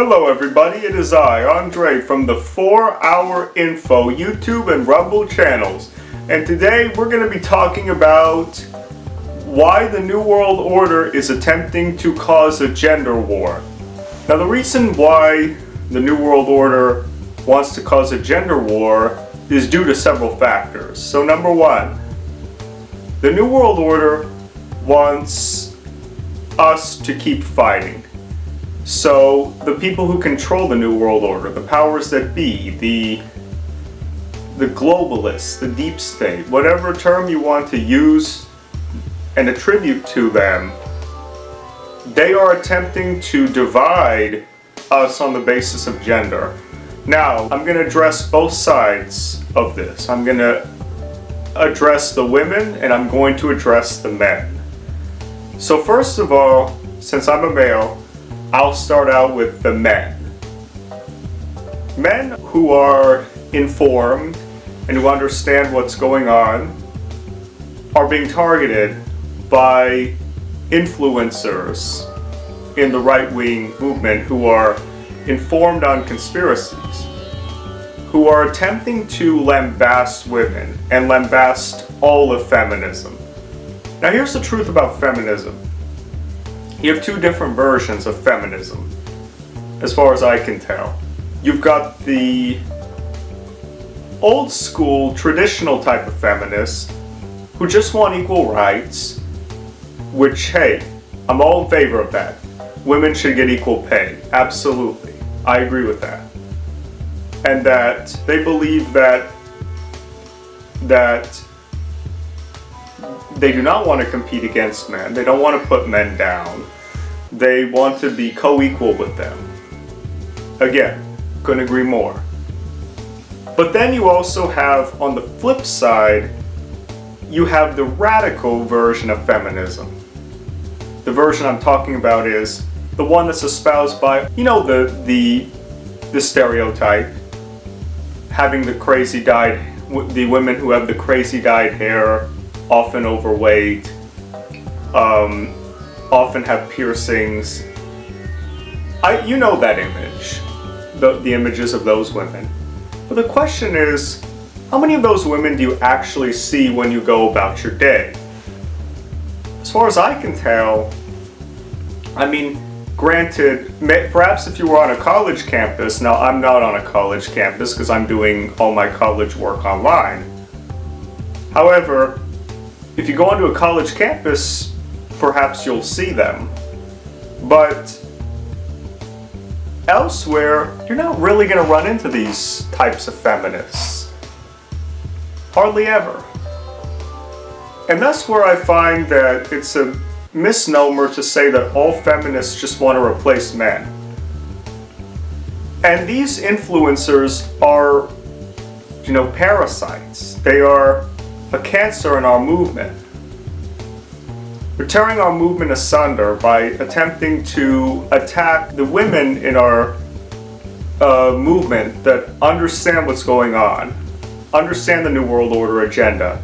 Hello everybody, it is I, Andre, from the 4-Hour Info YouTube and Rumble channels. And today we're going to be talking about why the New World Order is attempting to cause a gender war. Now the reason why the New World Order wants to cause a gender war is due to several factors. So number one, the New World Order wants us to keep fighting. So the people who control the New World Order, the powers that be, the globalists, the deep state, whatever term you want to use and attribute to them, they are attempting to divide us on the basis of gender. Now, I'm going to address both sides of this. I'm going to address the women and I'm going to address the men. So first of all, since I'm a male, I'll start out with the men. Men who are informed and who understand what's going on are being targeted by influencers in the right-wing movement who are informed on conspiracies, who are attempting to lambast women and lambast all of feminism. Now here's the truth about feminism. You have two different versions of feminism, as far as I can tell. You've got the old school, traditional type of feminists who just want equal rights, which, hey, I'm all in favor of that. Women should get equal pay. Absolutely. I agree with that. And that they believe that they do not want to compete against men. They don't want to put men down. They want to be co-equal with them. Again, couldn't agree more. But then you also have, on the flip side, you have the radical version of feminism. The version I'm talking about is the one that's espoused by, you know, the stereotype, having the crazy dyed, the women who have the crazy dyed hair, often overweight, often have piercings. You know that image, the images of those women. But the question is, how many of those women do you actually see when you go about your day? As far as I can tell, I mean, granted, perhaps if you were on a college campus, now I'm not on a college campus because I'm doing all my college work online. However, if you go onto a college campus, perhaps you'll see them. But elsewhere, you're not really going to run into these types of feminists. Hardly ever. And that's where I find that it's a misnomer to say that all feminists just want to replace men. And these influencers are, you know, parasites. They are a cancer in our movement. We're tearing our movement asunder by attempting to attack the women in our movement that understand what's going on, understand the New World Order agenda.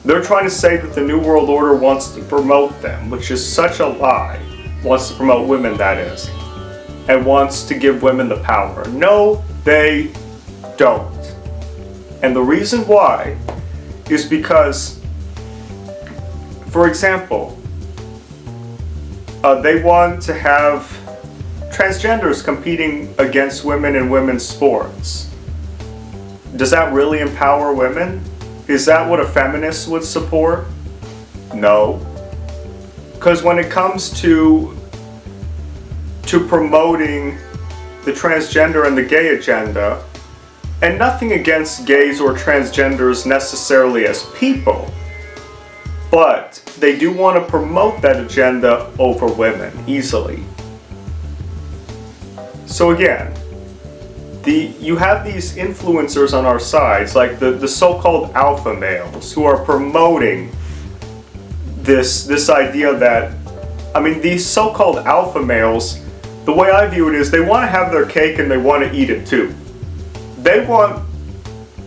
They're trying to say that the New World Order wants to promote them, which is such a lie. Wants to promote women, that is, and wants to give women the power. No, they don't. And the reason why is because, for example, they want to have transgenders competing against women in women's sports. Does that really empower women? Is that what a feminist would support? No. Because when it comes to promoting the transgender and the gay agenda, and nothing against gays or transgenders necessarily as people, but they do want to promote that agenda over women easily. So again, you have these influencers on our sides, like the so-called alpha males, who are promoting this idea that, I mean, these so-called alpha males, the way I view it is they want to have their cake and they want to eat it too. They want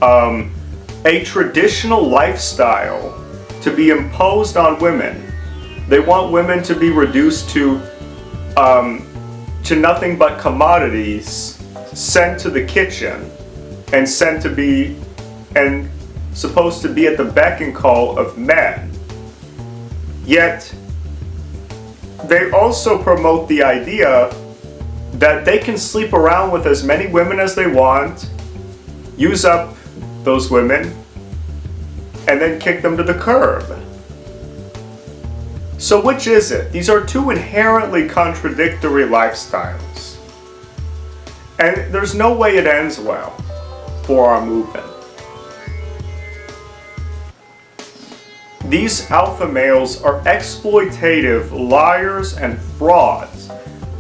a traditional lifestyle to be imposed on women. They want women to be reduced to to nothing but commodities sent to the kitchen and sent to be and supposed to be at the beck and call of men. Yet they also promote the idea that they can sleep around with as many women as they want, use up those women, and then kick them to the curb. So which is it? These are two inherently contradictory lifestyles. And there's no way it ends well for our movement. These alpha males are exploitative liars and frauds,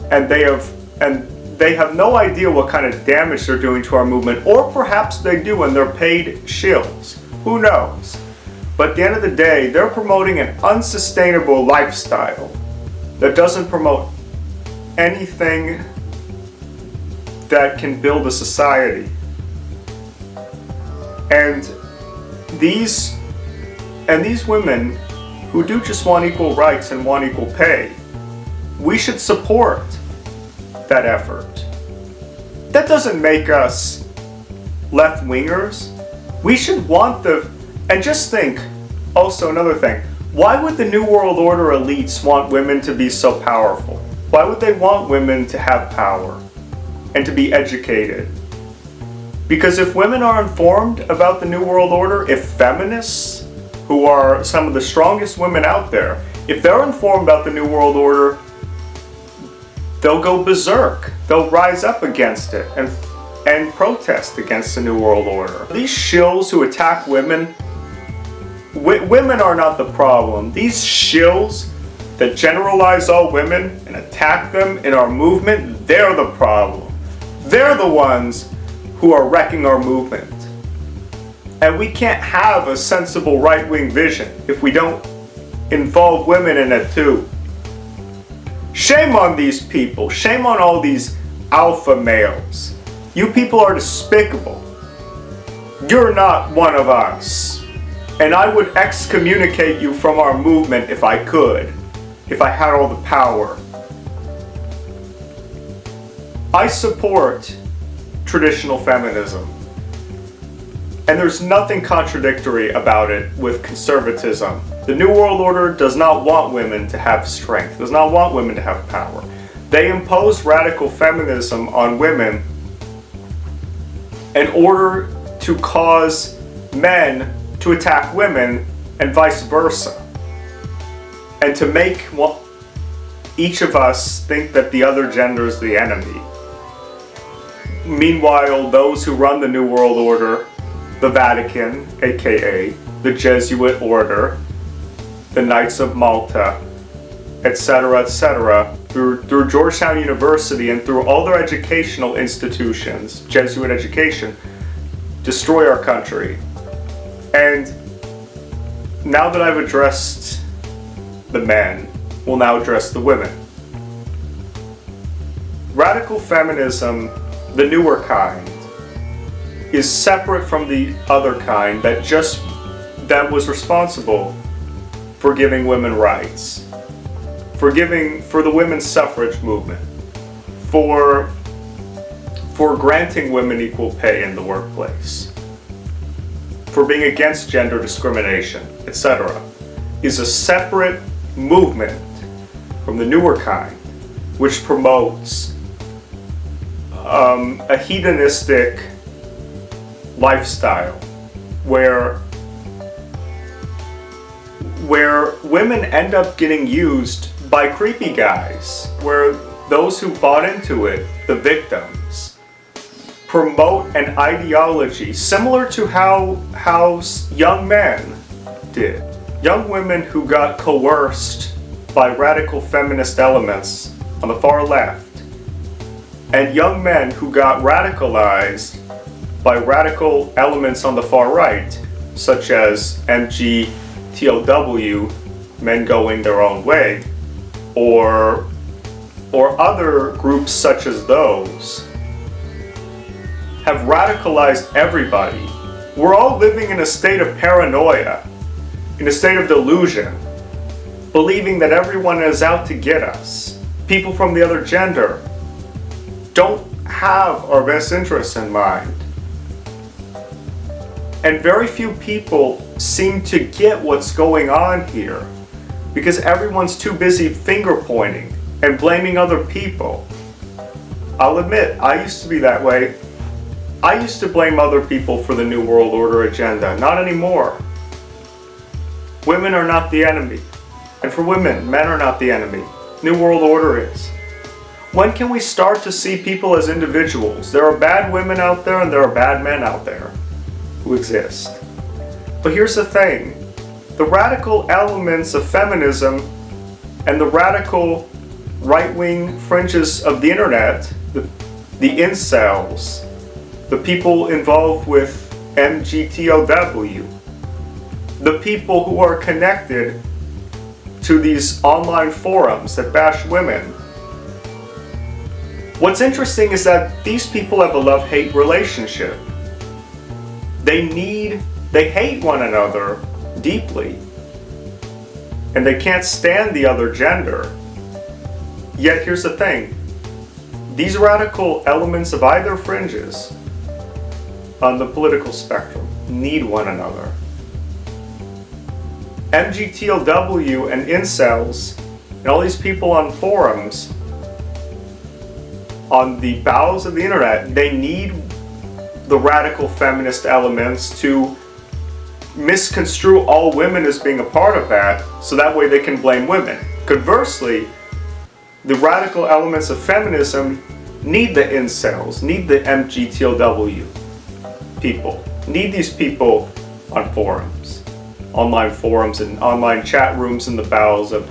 and they have no idea what kind of damage they're doing to our movement, or perhaps they do and they're paid shills. Who knows? But at the end of the day, they're promoting an unsustainable lifestyle that doesn't promote anything that can build a society. And these women who do just want equal rights and want equal pay, we should support that effort. That doesn't make us left-wingers. We should want and just think, also another thing, why would the New World Order elites want women to be so powerful? Why would they want women to have power and to be educated? Because if women are informed about the New World Order, if feminists, who are some of the strongest women out there, if they're informed about the New World Order, they'll go berserk. They'll rise up against it and protest against the New World Order. These shills who attack women, women are not the problem. These shills that generalize all women and attack them in our movement, they're the problem. They're the ones who are wrecking our movement. And we can't have a sensible right-wing vision if we don't involve women in it too. Shame on these people. Shame on all these alpha males. You people are despicable. You're not one of us. And I would excommunicate you from our movement if I could, if I had all the power. I support traditional feminism. And there's nothing contradictory about it with conservatism. The New World Order does not want women to have strength, does not want women to have power. They impose radical feminism on women in order to cause men to attack women and vice versa. And to make each of us think that the other gender is the enemy. Meanwhile, those who run the New World Order, the Vatican, aka the Jesuit Order, the Knights of Malta, etc., through Georgetown University and through all their educational institutions, Jesuit education, destroy our country. And now that I've addressed the men, we'll now address the women. Radical feminism, the newer kind, is separate from the other kind that was responsible for giving women rights, for the women's suffrage movement, for granting women equal pay in the workplace, for being against gender discrimination, etc., is a separate movement from the newer kind, which promotes a hedonistic lifestyle where women end up getting used by creepy guys, where those who bought into it, the victims, promote an ideology similar to how young men did. Young women who got coerced by radical feminist elements on the far left, and young men who got radicalized by radical elements on the far right, such as MGTOW, men going their own way, or other groups such as those, have radicalized everybody. We're all living in a state of paranoia, in a state of delusion, believing that everyone is out to get us. People from the other gender, don't have our best interests in mind. And very few people seem to get what's going on here because everyone's too busy finger pointing and blaming other people. I'll admit, I used to be that way. I used to blame other people for the New World Order agenda. Not anymore. Women are not the enemy. And for women, men are not the enemy. New World Order is. When can we start to see people as individuals? There are bad women out there and there are bad men out there who exist. But here's the thing. The radical elements of feminism and the radical right-wing fringes of the internet, the incels, the people involved with MGTOW, the people who are connected to these online forums that bash women. What's interesting is that these people have a love-hate relationship. They hate one another deeply, and they can't stand the other gender. Yet here's the thing, these radical elements of either fringes on the political spectrum need one another. MGTOW and incels and all these people on forums, on the bowels of the internet, they need the radical feminist elements to misconstrue all women as being a part of that, so that way they can blame women. Conversely, the radical elements of feminism need the incels, need the MGTOW people, need these people on forums, online forums and online chat rooms in the bowels of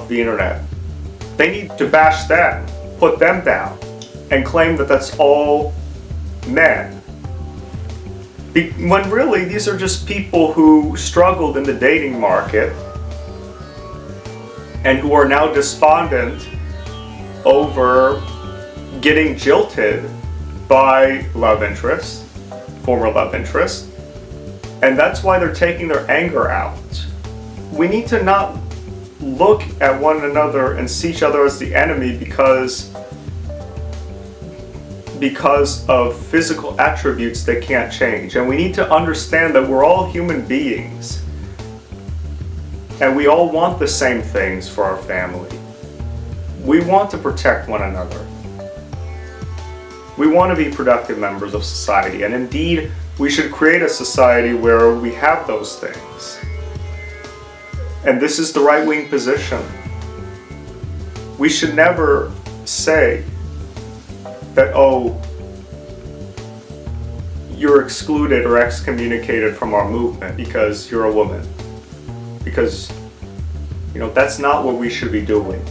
the internet. They need to bash them, put them down, and claim that that's all men. When really, these are just people who struggled in the dating market and who are now despondent over getting jilted by love interest, former love interest, and that's why they're taking their anger out. We need to not look at one another and see each other as the enemy because of physical attributes they can't change. And we need to understand that we're all human beings and we all want the same things for our family. We want to protect one another. We want to be productive members of society, and indeed we should create a society where we have those things. And this is the right-wing position. We should never say that, oh, you're excluded or excommunicated from our movement because you're a woman. Because, that's not what we should be doing.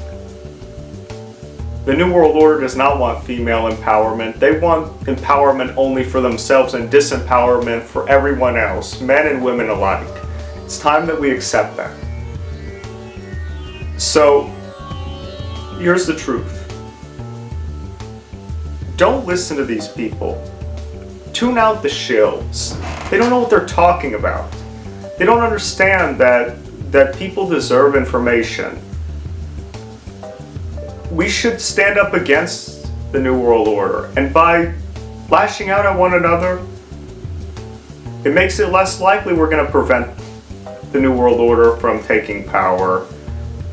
The New World Order does not want female empowerment. They want empowerment only for themselves and disempowerment for everyone else, men and women alike. It's time that we accept that. So, here's the truth. Don't listen to these people. Tune out the shills. They don't know what they're talking about. They don't understand that people deserve information. We should stand up against the New World Order, and by lashing out at one another, it makes it less likely we're going to prevent the New World Order from taking power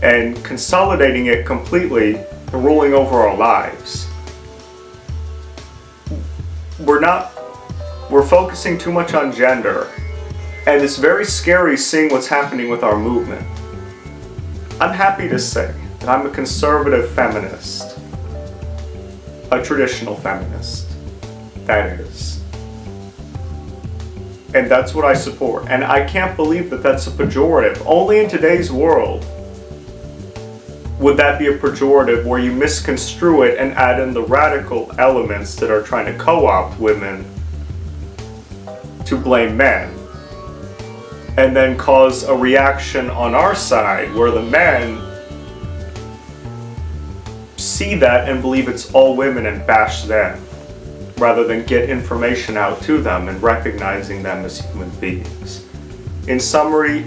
and consolidating it completely and ruling over our lives. We're focusing too much on gender, and it's very scary seeing what's happening with our movement. I'm happy to say that I'm a conservative feminist, a traditional feminist, that is. And that's what I support. And I can't believe that that's a pejorative. Only in today's world would that be a pejorative where you misconstrue it and add in the radical elements that are trying to co-opt women to blame men, and then cause a reaction on our side where the men see that and believe it's all women and bash them, rather than get information out to them and recognizing them as human beings. In summary,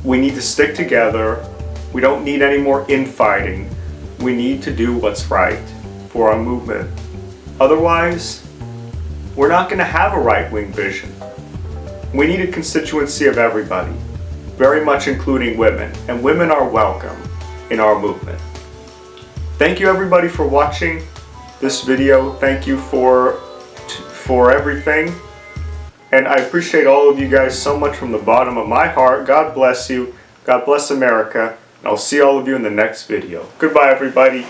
we need to stick together. We don't need any more infighting. we need to do what's right for our movement. Otherwise, we're not going to have a right-wing vision. We need a constituency of everybody, very much including women, and women are welcome in our movement. Thank you everybody for watching this video. Thank you for everything. And I appreciate all of you guys so much from the bottom of my heart. God bless you. God bless America. And I'll see all of you in the next video. Goodbye everybody.